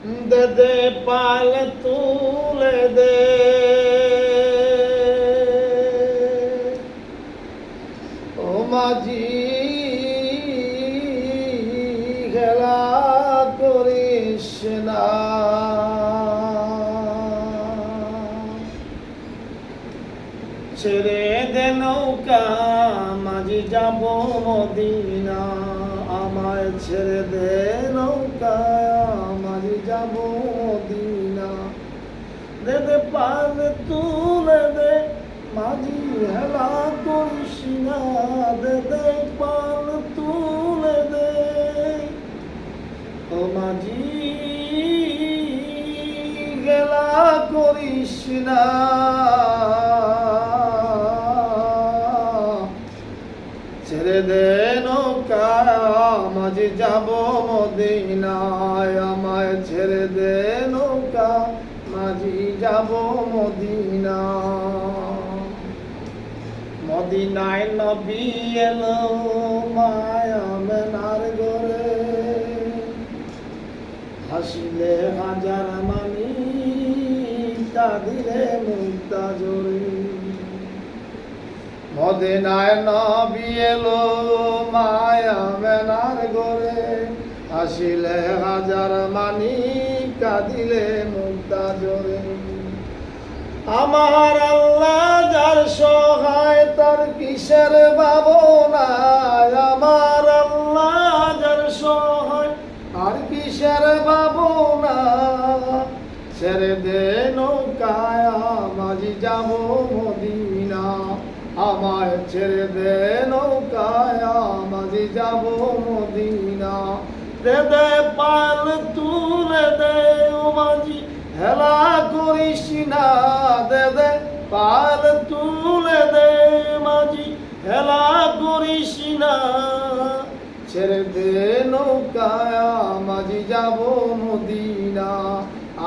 দে দে পাল তুলে দে, ও মাঝি খেলা করিস না। ছেড়ে দে নৌকা মাঝি যাব মদিনা, আমায় ছেড়ে দে নৌকা মাঝি যাব মদিনা। দে দে পাল তুলে দে, মাঝি হেলা করিস না। দে দে পাল তুলে দে, ও মাঝি হেলা করিস না। ছেড়ে দে নৌকা মাঝি যাব মদিনায়, আমায় ছেড়ে দে নৌকা মাঝি যাব মদিনা। মদিনায় নবী এলো মায়া মেনার গরে, হাসিলে হাজার মানি কাঁদিলে মুক্তা জোরে। মদিনায় নবী এলো মায়া মেনার গরে, হাসিলে হাজার মানি কাঁদিলে মুক্তা জোরে। আমার আল্লাহ যার সহায় তার কিসের ভাবনা, আমার আল্লাহ যার সহায় আর কিসের ভাবনা। ছেড়ে দে নৌকায় মাঝি যাব মদিনা, আমায় ছেড়ে দে নৌকায় মাঝি যাব মদিনা। দে দে পাল তুলে দে, ও মাঝি হেলা করিস না। দে দে পাল তুলে দে, মাঝি হেলা করিস না। ছেড়ে দে নৌকায় মাঝি যাব মদিনা,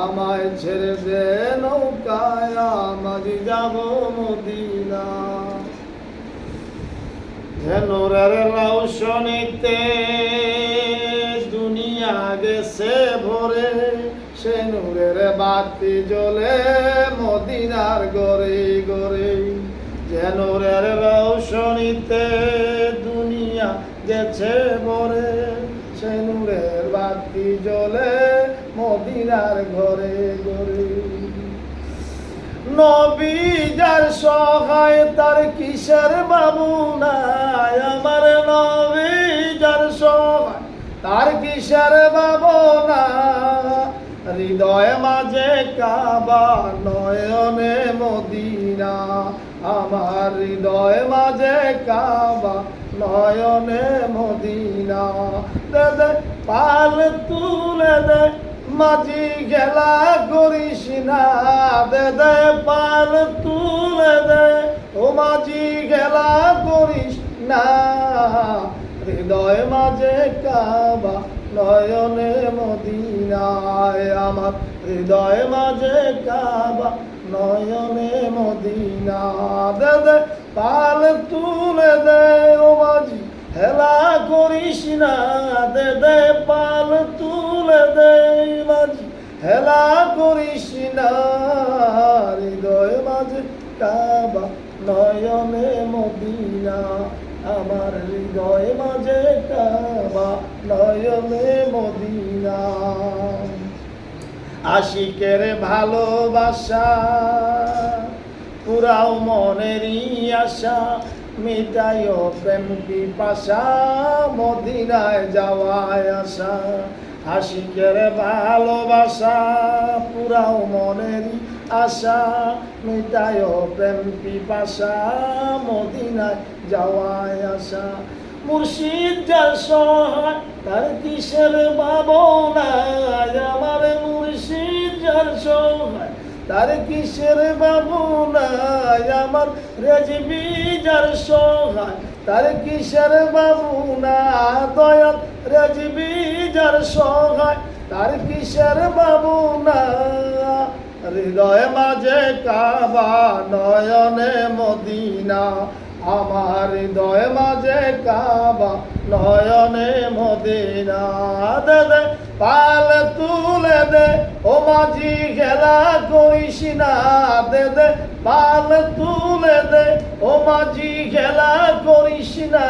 আমায় ছেড়ে দে নৌকায় মাঝি যাব মদিনা। নূরের রৌশনীতে দুনিয়া গেছে ভরে, সে নূরের বাতি জ্বলে মদিনার গরে গরে। যে নূরের রৌশনীতে দুনিয়া গেছে ভরে, সে নূরের বাতি জ্বলে মদিনার ঘরে ঘরে। নবী যার সহায় তার কিসের ভাবনা, আমার নবী যার সহায় তার কিসের ভাবনা। হৃদয় মাঝে কাবা নয়নে মদিনা, আমার হৃদয় মাঝে কাবা নয়নে মদিনা। দে দে পাল তুলে দে, মাঝি খেলা করিস না। দে দে পাল তুলে দে, ও মাঝি খেলা করিস না। হৃদয় মাঝে কাবা নয়নে মদিনায়, আমার হৃদয় মাঝে কাবা নয়নে মদিনা। দে দে পাল তুলে দে, ও মাঝি হেলা করিস না। দে দে পাল তুলে দে, মাঝি হেলা করিস না। হৃদয় মাঝে কাবা নয়নে মদিনা, আমার হৃদয় মাঝে কাবা নয়নে মদিনা। আশিকের ভালোবাসা পুরাও মনেরই আশা, মিটাইও প্রেম পিপাসা মদিনায় যাওয়ায় আশা। আশিকের ভালোবাসা পুরাও মনেরই আশা, মিটাইও প্রেম পিপাসা মদিনায় যাওয়ায় আশা। মুর্শিদ যার সহায় তার কিসের ভাবনা, আমার মুর্শিদ যার সহায় তার কিসের ভাবনা। আমার রেজবি যার সহায় তার কিসের ভাবনা। দয়াল রেজবি যার সহায় তার কিসের ভাবনা। হৃদয় মাঝে কাবা নয়নে মদিনা, আমার হৃদয় মাঝে কাবা নয়নে মদিনা। দে দে পাল তুলে দে, ও মাঝি খেলা করিস না, দে দে পাল তুলে দে। ও মাঝি খেলা করিস না,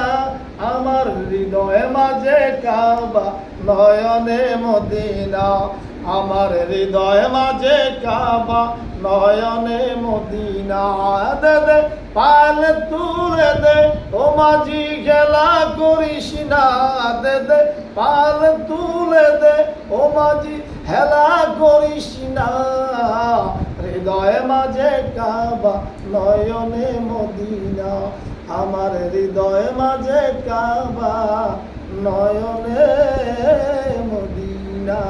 আমার হৃদয় মাঝে কাবা, নয়নে মদিনা। আমার হৃদয় মাঝে কাবা, নয়নে মদিনা। দে দে পাল তুলে দে, ও মাঝি খেলা করিস না, দে দে পাল তুলে দে। ও মাঝি হেলা করিস না, হৃদয় মাঝে কাবা, নয়নে মদিনা। আমার হৃদয় মাঝে কাবা, নয়নে মদিনা।